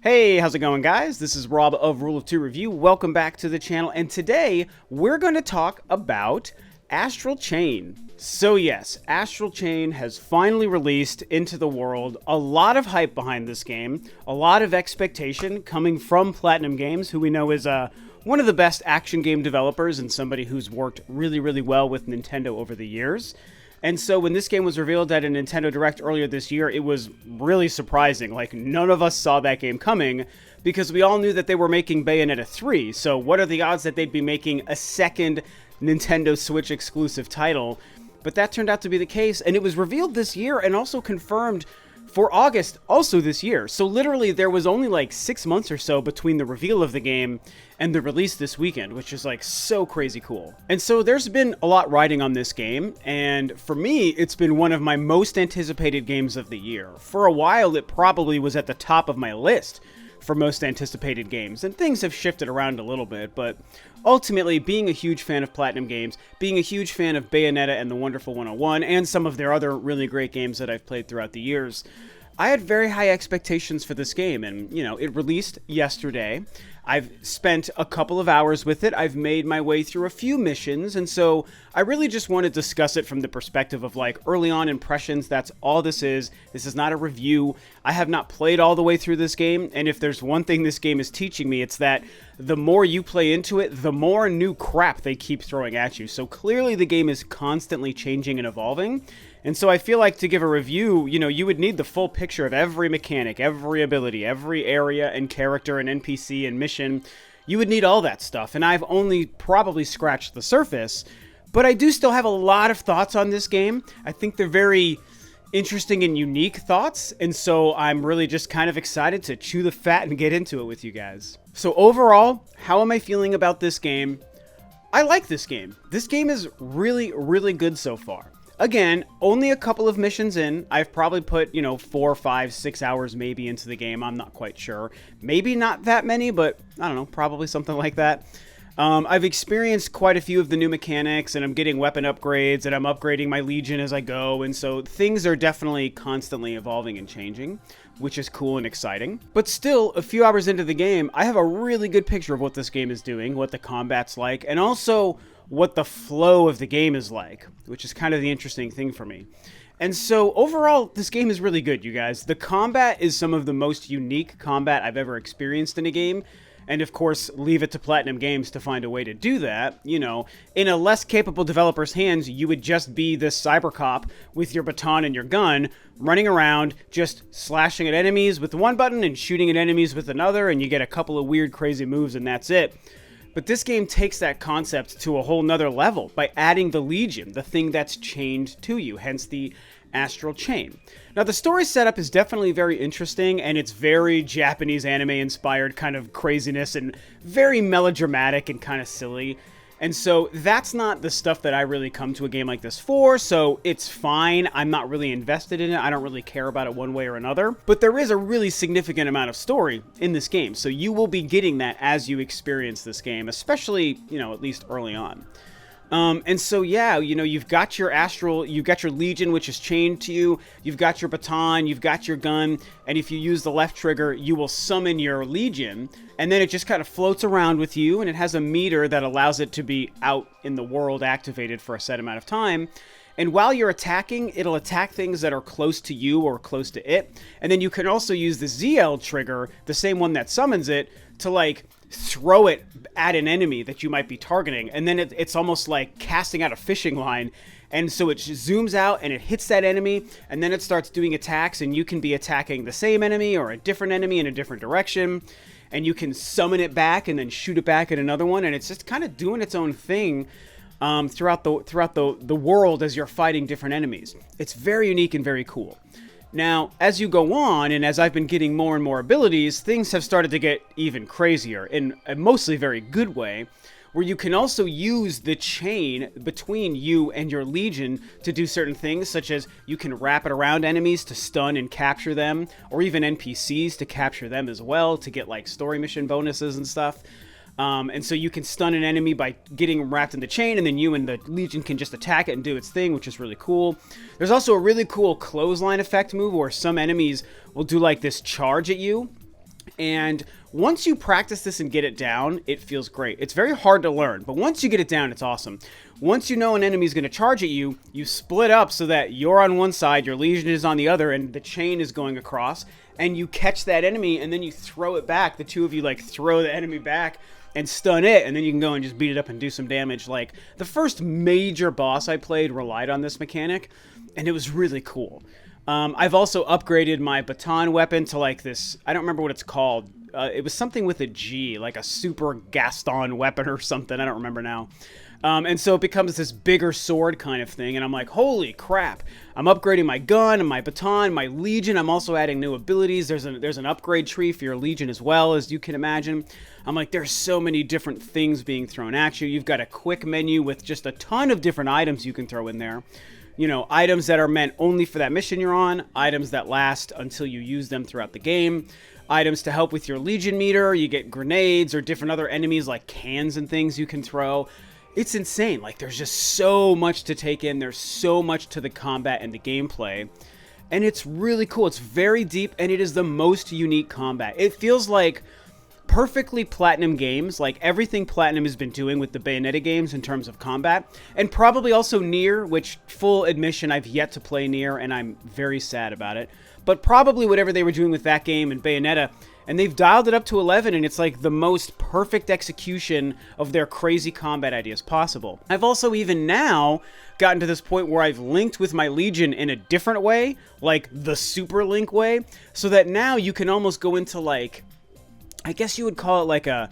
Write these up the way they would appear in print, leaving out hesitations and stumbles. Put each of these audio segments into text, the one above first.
Hey, how's it going, guys? This is Rob of Rule2R Review. Welcome back to the channel, and today we're going to talk about Astral Chain. So yes, Astral Chain has finally released into the world. A lot of hype behind this game, a lot of expectation coming from Platinum Games, who we know is one of the best action game developers and somebody who's worked really well with Nintendo over the years. And so when this game was revealed at a Nintendo Direct earlier this year, it was really surprising. Like, none of us saw that game coming because we all knew that they were making Bayonetta 3. So what are the odds that they'd be making a second Nintendo Switch exclusive title? But that turned out to be the case, and it was revealed this year and also confirmed for August also this year. So literally there was only like 6 months or so between the reveal of the game and the release this weekend, which is like so crazy cool. And so there's been a lot riding on this game, and for me, it's been one of my most anticipated games of the year. For a while, it probably was at the top of my list for most anticipated games, and things have shifted around a little bit, but ultimately, being a huge fan of Platinum Games, being a huge fan of Bayonetta and the Wonderful 101, and some of their other really great games that I've played throughout the years, I had very high expectations for this game, and, you know, it released yesterday. I've spent a couple of hours with it. I've made my way through a few missions, and so I really just want to discuss it from the perspective of, like, early on impressions. That's all this is. This is not a review. I have not played all the way through this game, and if there's one thing this game is teaching me, it's that the more you play into it, the more new crap they keep throwing at you. So clearly the game is constantly changing and evolving. And so I feel like to give a review, you know, you would need the full picture of every mechanic, every ability, every area and character and NPC and mission. You would need all that stuff, and I've only probably scratched the surface. But I do still have a lot of thoughts on this game. I think they're very interesting and unique thoughts, and so I'm really just kind of excited to chew the fat and get into it with you guys. So overall, how am I feeling about this game? I like this game. This game is really good so far. Again, only a couple of missions in. I've probably put, 4, 5, 6 hours maybe into the game. I'm not quite sure. Maybe not that many, but I don't know, probably something like that. I've experienced quite a few of the new mechanics, and I'm getting weapon upgrades, and I'm upgrading my Legion as I go, and so things are definitely constantly evolving and changing, which is cool and exciting. But still, a few hours into the game, I have a really good picture of what this game is doing, what the combat's like, and also what the flow of the game is like, which is kind of the interesting thing for me. And so overall, this game is really good, you guys. The combat is some of the most unique combat I've ever experienced in a game. And of course, leave it to Platinum Games to find a way to do that. You know, in a less capable developer's hands, you would just be this cyber cop with your baton and your gun, running around, just slashing at enemies with one button and shooting at enemies with another, and you get a couple of weird, crazy moves, and that's it. But this game takes that concept to a whole nother level by adding the Legion, the thing that's chained to you, hence the Astral Chain. Now, the story setup is definitely very interesting, and it's very Japanese anime-inspired kind of craziness and very melodramatic and kind of silly. And so that's not the stuff that I really come to a game like this for, so it's fine. I'm not really invested in it. I don't really care about it one way or another. But there is a really significant amount of story in this game, so you will be getting that as you experience this game, especially, at least early on. And so, yeah, you've got your Astral, you've got your Legion, which is chained to you, you've got your baton, you've got your gun, and if you use the left trigger, you will summon your Legion, and then it just kind of floats around with you, and it has a meter that allows it to be out in the world activated for a set amount of time. And while you're attacking, it'll attack things that are close to you or close to it, and then you can also use the ZL trigger, the same one that summons it, to, like, throw it at an enemy that you might be targeting, and then it's almost like casting out a fishing line, and so it zooms out and it hits that enemy, and then it starts doing attacks, and you can be attacking the same enemy or a different enemy in a different direction, and you can summon it back and then shoot it back at another one, and it's just kind of doing its own thing throughout the world as you're fighting different enemies. It's very unique and very cool. Now, as you go on, and as I've been getting more and more abilities, things have started to get even crazier, in a mostly very good way, where you can also use the chain between you and your Legion to do certain things, such as you can wrap it around enemies to stun and capture them, or even NPCs to capture them as well, to get, like, story mission bonuses and stuff. And so you can stun an enemy by getting wrapped in the chain, and then you and the Legion can just attack it and do its thing, which is really cool. There's also a really cool clothesline effect move where some enemies will do like this charge at you, And once you practice this and get it down, it feels great. It's very hard to learn, but once you get it down, it's awesome. Once you know an enemy is going to charge at you, you split up so that you're on one side, your Legion is on the other, and the chain is going across, and you catch that enemy, and then you throw it back. The two of you, like, throw the enemy back and stun it, and then you can go and just beat it up and do some damage. Like, the first major boss I played relied on this mechanic, and it was really cool. I've also upgraded my baton weapon to like this, I don't remember what it's called. It was something with a G, like a Super Gaston weapon or something. I don't remember now. And so it becomes this bigger sword kind of thing. And I'm like, holy crap. I'm upgrading my gun and my baton, my Legion. I'm also adding new abilities. There's an upgrade tree for your Legion as well, as you can imagine. I'm like, there's so many different things being thrown at you. You've got a quick menu with just a ton of different items you can throw in there. You know, items that are meant only for that mission you're on, items that last until you use them throughout the game, items to help with your Legion meter, you get grenades or different other enemies like cans and things you can throw. It's insane. Like, there's just so much to take in. There's so much to the combat and the gameplay. And it's really cool. It's very deep, and it is the most unique combat. It feels like perfectly Platinum games, like everything Platinum has been doing with the Bayonetta games in terms of combat, and probably also Nier, which, full admission, I've yet to play Nier, and I'm very sad about it, but probably whatever they were doing with that game and Bayonetta, and they've dialed it up to 11, and it's like the most perfect execution of their crazy combat ideas possible. I've also even now gotten to this point where I've linked with my Legion in a different way, like the Super Link way, so that now you can almost go into, like, I guess you would call it like a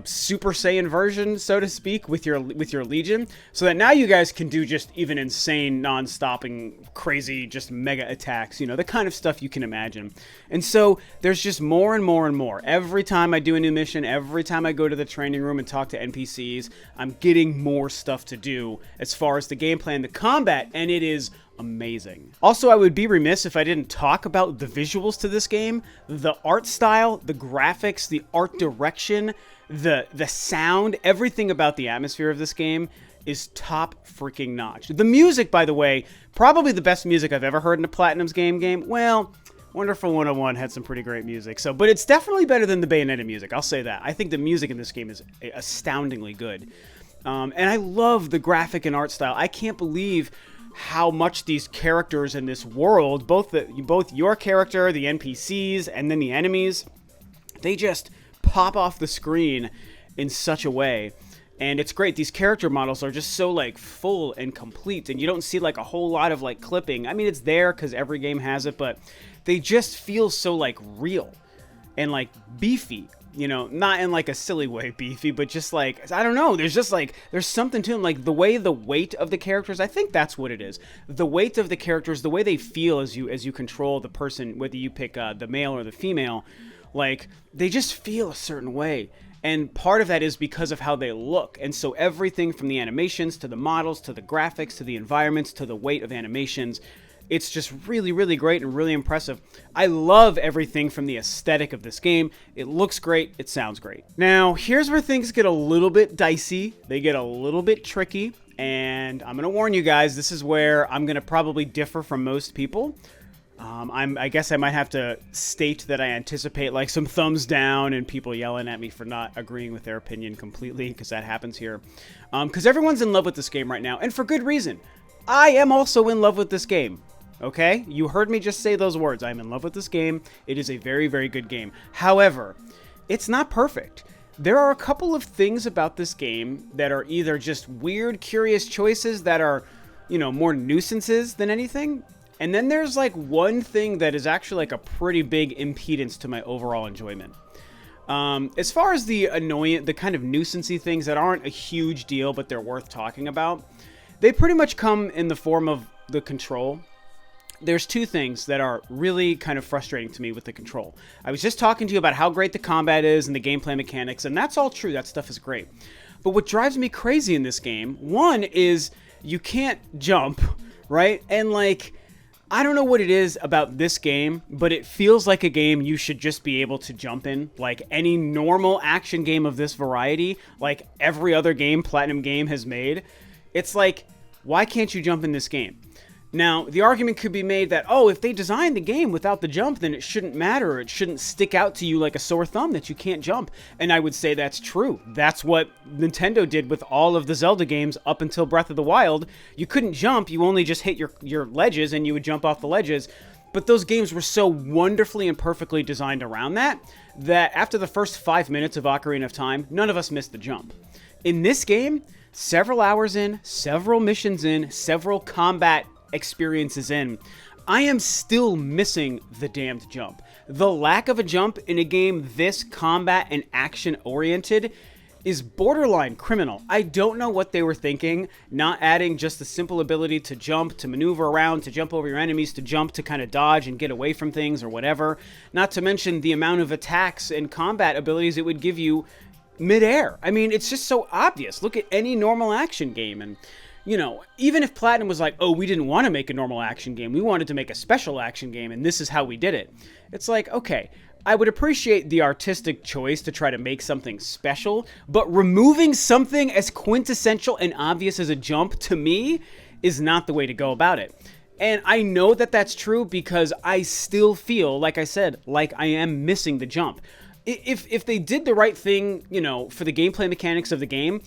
Super Saiyan version, so to speak, with your Legion, so that now you guys can do just even insane, non-stopping, crazy, just mega attacks, you know, the kind of stuff you can imagine. And so there's just more and more and more. Every time I do a new mission, every time I go to the training room and talk to NPCs, I'm getting more stuff to do as far as the gameplay and the combat, and it is amazing. Also, I would be remiss if I didn't talk about the visuals to this game. The art style, the graphics, the art direction, the sound, everything about the atmosphere of this game is top freaking notch. The music, by the way, probably the best music I've ever heard in a Platinum's game. Well, Wonderful 101 had some pretty great music, but it's definitely better than the Bayonetta music, I'll say that. I think the music in this game is astoundingly good. And I love the graphic and art style. I can't believe how much these characters in this world, both your character, the NPCs, and then the enemies, they just pop off the screen in such a way. And it's great. These character models are just so, like, full and complete, and you don't see, like, a whole lot of, like, clipping. I mean, it's there because every game has it, but they just feel so, like, real and, like, beefy. You know, not in like a silly way beefy, but just like, I don't know, there's just like, there's something to them, like the weight of the characters, I think that's what it is. The weight of the characters, the way they feel as you control the person, whether you pick the male or the female, like, they just feel a certain way. And part of that is because of how they look. And so everything from the animations to the models to the graphics to the environments to the weight of animations, it's just really, really great and really impressive. I love everything from the aesthetic of this game. It looks great. It sounds great. Now, here's where things get a little bit dicey. They get a little bit tricky. And I'm going to warn you guys, this is where I'm going to probably differ from most people. I guess I might have to state that I anticipate like some thumbs down and people yelling at me for not agreeing with their opinion completely, because that happens here. Because everyone's in love with this game right now, and for good reason. I am also in love with this game. Okay? You heard me just say those words. I'm in love with this game. It is a very, very good game. However, it's not perfect. There are a couple of things about this game that are either just weird, curious choices that are, you know, more nuisances than anything. And then there's like one thing that is actually like a pretty big impedance to my overall enjoyment. As far as the kind of nuisancey things that aren't a huge deal, but they're worth talking about, they pretty much come in the form of the control. There's two things that are really kind of frustrating to me with the control. I was just talking to you about how great the combat is and the gameplay mechanics, and that's all true. That stuff is great. But what drives me crazy in this game, one is you can't jump, right? And like, I don't know what it is about this game, but it feels like a game you should just be able to jump in. Like any normal action game of this variety, like every other game Platinum game has made. It's like, why can't you jump in this game? Now, the argument could be made that, oh, if they designed the game without the jump, then it shouldn't matter. It shouldn't stick out to you like a sore thumb that you can't jump. And I would say that's true. That's what Nintendo did with all of the Zelda games up until Breath of the Wild. You couldn't jump. You only just hit your ledges and you would jump off the ledges. But those games were so wonderfully and perfectly designed around that after the first 5 minutes of Ocarina of Time, none of us missed the jump. In this game, several hours in, several missions in, several combat experiences in, I am still missing the damned jump. The lack of a jump in a game this combat and action oriented is borderline criminal. I don't know what they were thinking, not adding just the simple ability to jump, to maneuver around, to jump over your enemies, to jump, to kind of dodge and get away from things or whatever. Not to mention the amount of attacks and combat abilities it would give you midair. I mean, it's just so obvious. Look at any normal action game, and you know, even if Platinum was like, oh, we didn't want to make a normal action game, we wanted to make a special action game, and this is how we did it. It's like, okay, I would appreciate the artistic choice to try to make something special, but removing something as quintessential and obvious as a jump, to me, is not the way to go about it. And I know that that's true because I still feel, like I said, like I am missing the jump. If they did the right thing, you know, for the gameplay mechanics of the game,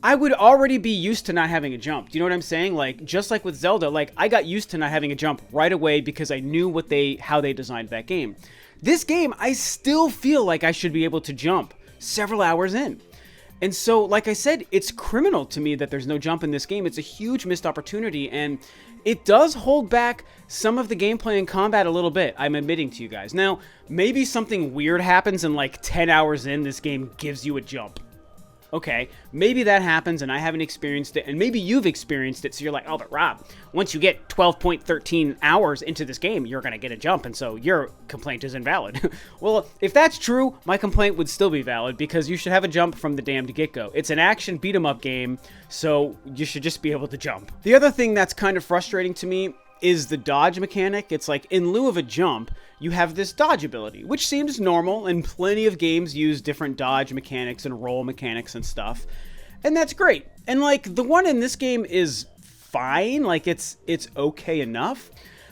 I would already be used to not having a jump. Do you know what I'm saying? Like, just like with Zelda, like, I got used to not having a jump right away because I knew how they designed that game. This game, I still feel like I should be able to jump several hours in. And so, like I said, it's criminal to me that there's no jump in this game. It's a huge missed opportunity, and it does hold back some of the gameplay and combat a little bit, I'm admitting to you guys. Now, maybe something weird happens and like 10 hours in, this game gives you a jump. Okay, maybe that happens and I haven't experienced it, and maybe you've experienced it, so you're like, oh, but Rob, once you get 12.13 hours into this game, you're going to get a jump, and so your complaint is invalid. Well, if that's true, my complaint would still be valid, because you should have a jump from the damned get-go. It's an action beat-em-up game, so you should just be able to jump. The other thing that's kind of frustrating to me is the dodge mechanic. It's like, in lieu of a jump, you have this dodge ability, which seems normal, and plenty of games use different dodge mechanics and roll mechanics and stuff, and that's great. And like, the one in this game is fine, like it's okay enough,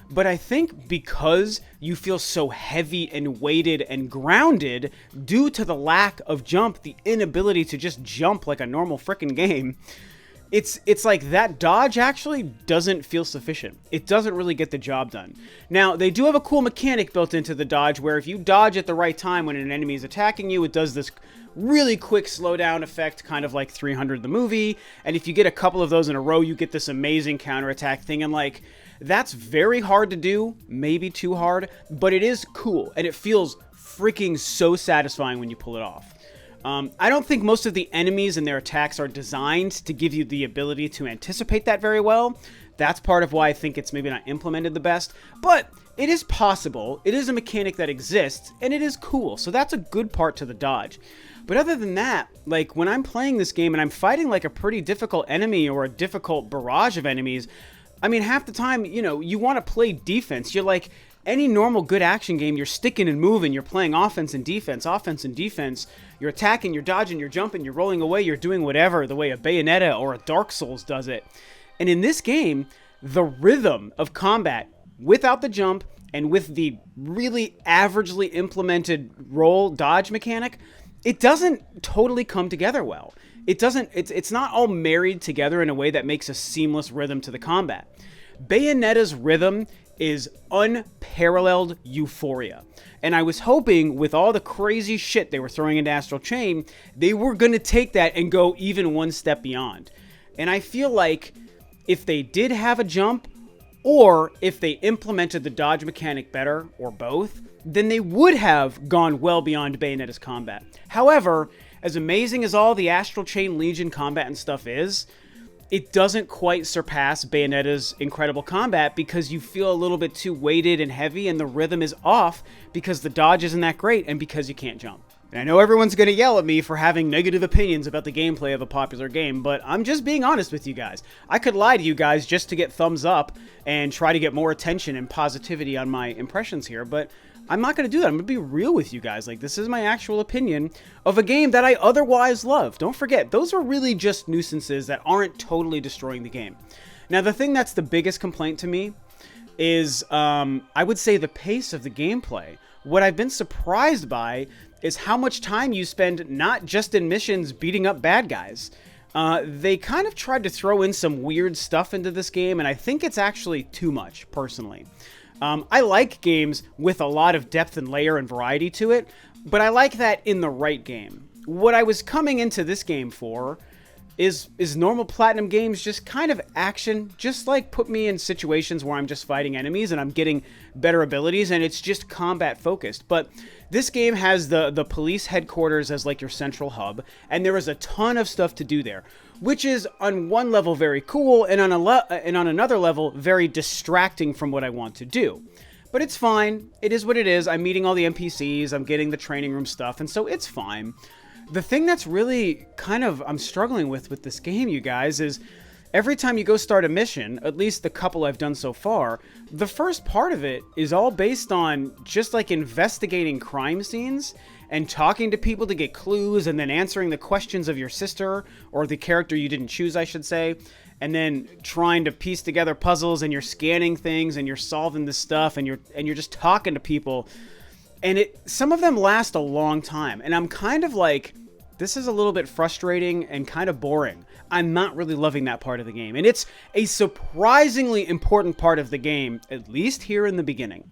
but I think because you feel so heavy and weighted and grounded due to the lack of jump, the inability to just jump like a normal frickin' game, it's like that dodge actually doesn't feel sufficient. It doesn't really get the job done. Now, they do have a cool mechanic built into the dodge where if you dodge at the right time when an enemy is attacking you, it does this really quick slowdown effect, kind of like 300 the movie. And if you get a couple of those in a row, you get this amazing counterattack thing. And like, that's very hard to do, maybe too hard, but it is cool. And it feels freaking so satisfying when you pull it off. I don't think most of the enemies and their attacks are designed to give you the ability to anticipate that very well. That's part of why I think it's maybe not implemented the best, but it is possible. It is a mechanic that exists, and it is cool, so that's a good part to the dodge. But other than that, like, when I'm playing this game and I'm fighting like a pretty difficult enemy or a difficult barrage of enemies, I mean, half the time, you know, you want to play defense. You're like, any normal good action game, you're sticking and moving, you're playing offense and defense, you're attacking, you're dodging, you're jumping, you're rolling away, you're doing whatever, the way a Bayonetta or a Dark Souls does it. And in this game, the rhythm of combat, without the jump, and with the really averagely implemented roll dodge mechanic, it doesn't totally come together well. It's not all married together in a way that makes a seamless rhythm to the combat. Bayonetta's rhythm is unparalleled euphoria. And I was hoping with all the crazy shit they were throwing into Astral Chain, they were going to take that and go even one step beyond. And I feel like if they did have a jump, or if they implemented the dodge mechanic better, or both, then they would have gone well beyond Bayonetta's combat. However, as amazing as all the Astral Chain Legion combat and stuff is, it doesn't quite surpass Bayonetta's incredible combat because you feel a little bit too weighted and heavy, and the rhythm is off because the dodge isn't that great and because you can't jump. And I know everyone's going to yell at me for having negative opinions about the gameplay of a popular game, but I'm just being honest with you guys. I could lie to you guys just to get thumbs up and try to get more attention and positivity on my impressions here, but I'm not going to do that. I'm going to be real with you guys. Like, this is my actual opinion of a game that I otherwise love. Don't forget, those are really just nuisances that aren't totally destroying the game. Now, the thing that's the biggest complaint to me is, I would say, the pace of the gameplay. What I've been surprised by is how much time you spend not just in missions beating up bad guys. They kind of tried to throw in some weird stuff into this game, and I think it's actually too much, personally. I like games with a lot of depth and layer and variety to it, but I like that in the right game. What I was coming into this game for is normal Platinum games, just kind of action, just like put me in situations where I'm just fighting enemies and I'm getting better abilities and it's just combat focused. But this game has the police headquarters as like your central hub, and there is a ton of stuff to do there, which is on one level very cool and on another level very distracting from what I want to do. But it's fine. It is what it is. I'm meeting all the NPCs, I'm getting the training room stuff, and so it's fine. The thing that's really kind of I'm struggling with this game, you guys, is every time you go start a mission, at least the couple I've done so far, the first part of it is all based on just like investigating crime scenes and talking to people to get clues and then answering the questions of your sister, or the character you didn't choose, I should say, and then trying to piece together puzzles, and you're scanning things and you're solving this stuff and you're just talking to people. And some of them last a long time, and I'm kind of like, this is a little bit frustrating and kind of boring. I'm not really loving that part of the game, and it's a surprisingly important part of the game, at least here in the beginning.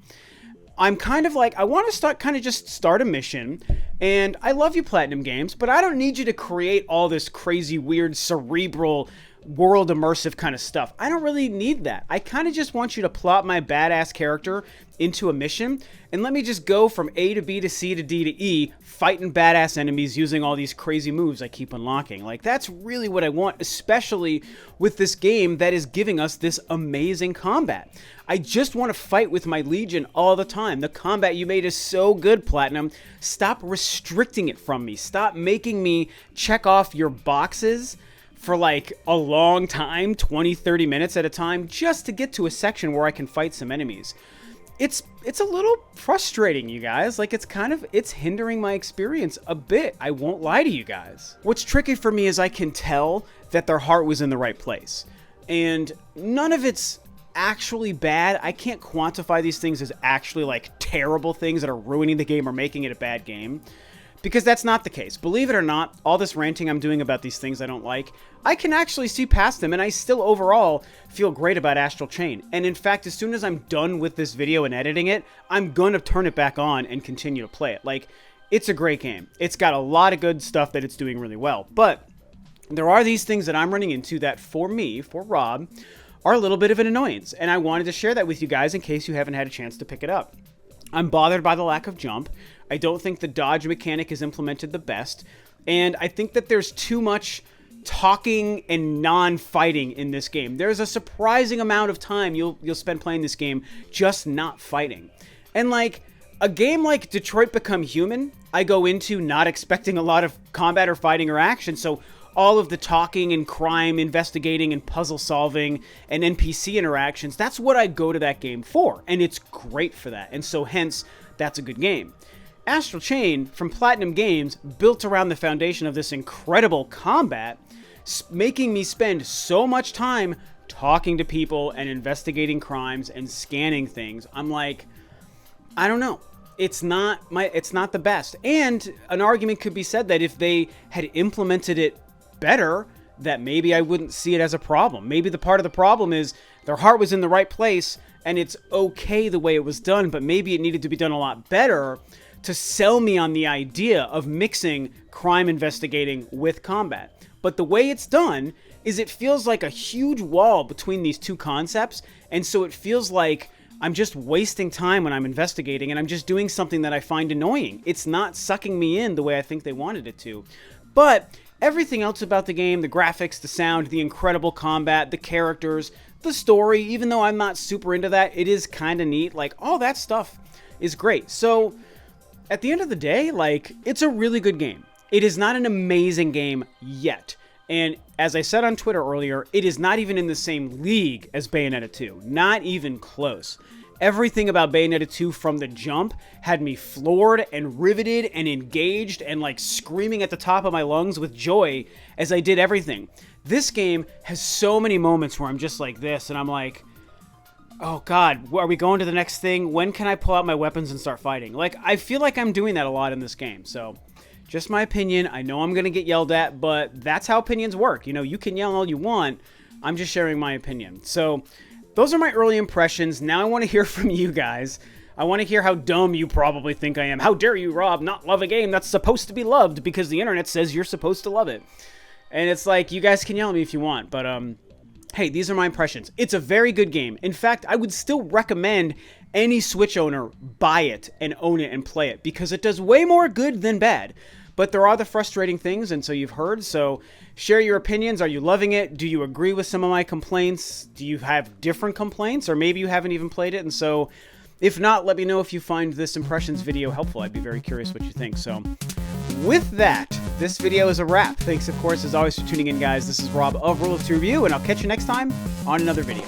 I'm kind of like, I want to just start a mission, and I love you Platinum games, but I don't need you to create all this crazy, weird, cerebral, world immersive kind of stuff. I don't really need that. I kind of just want you to plot my badass character into a mission and let me just go from A to B to C to D to E, fighting badass enemies using all these crazy moves I keep unlocking. Like, that's really what I want, especially with this game that is giving us this amazing combat. I just want to fight with my Legion all the time. The combat you made is so good, Platinum. Stop restricting it from me. Stop making me check off your boxes for like a long time, 20-30 minutes at a time, just to get to a section where I can fight some enemies. It's a little frustrating, you guys. Like, it's hindering my experience a bit. I won't lie to you guys. What's tricky for me is I can tell that their heart was in the right place, and none of it's actually bad. I can't quantify these things as actually like terrible things that are ruining the game or making it a bad game, because that's not the case. Believe it or not, all this ranting I'm doing about these things I don't like, I can actually see past them, and I still overall feel great about Astral Chain. And in fact, as soon as I'm done with this video and editing it, I'm gonna turn it back on and continue to play it. Like, it's a great game. It's got a lot of good stuff that it's doing really well. But there are these things that I'm running into that, for me, for Rob, are a little bit of an annoyance. And I wanted to share that with you guys in case you haven't had a chance to pick it up. I'm bothered by the lack of jump. I don't think the dodge mechanic is implemented the best, and I think that there's too much talking and non-fighting in this game. There's a surprising amount of time you'll spend playing this game just not fighting. And like a game like Detroit Become Human, I go into not expecting a lot of combat or fighting or action, so all of the talking and crime investigating and puzzle solving and NPC interactions, that's what I go to that game for, and it's great for that, and so hence, that's a good game. Astral Chain from Platinum Games, built around the foundation of this incredible combat, making me spend so much time talking to people and investigating crimes and scanning things. I'm like, I don't know. It's not the best. And an argument could be said that if they had implemented it better, that maybe I wouldn't see it as a problem. Maybe the part of the problem is their heart was in the right place and it's okay the way it was done, but maybe it needed to be done a lot better to sell me on the idea of mixing crime investigating with combat. But the way it's done is it feels like a huge wall between these two concepts, and so it feels like I'm just wasting time when I'm investigating, and I'm just doing something that I find annoying. It's not sucking me in the way I think they wanted it to. But everything else about the game, the graphics, the sound, the incredible combat, the characters, the story, even though I'm not super into that, it is kind of neat. Like, all that stuff is great. So at the end of the day, like, it's a really good game. It is not an amazing game yet. And as I said on Twitter earlier, it is not even in the same league as Bayonetta 2. Not even close. Everything about Bayonetta 2 from the jump had me floored and riveted and engaged and like screaming at the top of my lungs with joy as I did everything. This game has so many moments where I'm just like this, and I'm like, oh God, are we going to the next thing? When can I pull out my weapons and start fighting? Like, I feel like I'm doing that a lot in this game. So, just my opinion. I know I'm going to get yelled at, but that's how opinions work. You know, you can yell all you want. I'm just sharing my opinion. So, those are my early impressions. Now I want to hear from you guys. I want to hear how dumb you probably think I am. How dare you, Rob, not love a game that's supposed to be loved because the internet says you're supposed to love it. And it's like, you guys can yell at me if you want, but, hey, these are my impressions. It's a very good game. In fact, I would still recommend any Switch owner buy it and own it and play it because it does way more good than bad. But there are the frustrating things, and so you've heard. So share your opinions. Are you loving it? Do you agree with some of my complaints? Do you have different complaints? Or maybe you haven't even played it. And so if not, let me know if you find this impressions video helpful. I'd be very curious what you think. So with that, this video is a wrap. Thanks, of course, as always, for tuning in, guys. This is Rob of Ro2R Review, and I'll catch you next time on another video.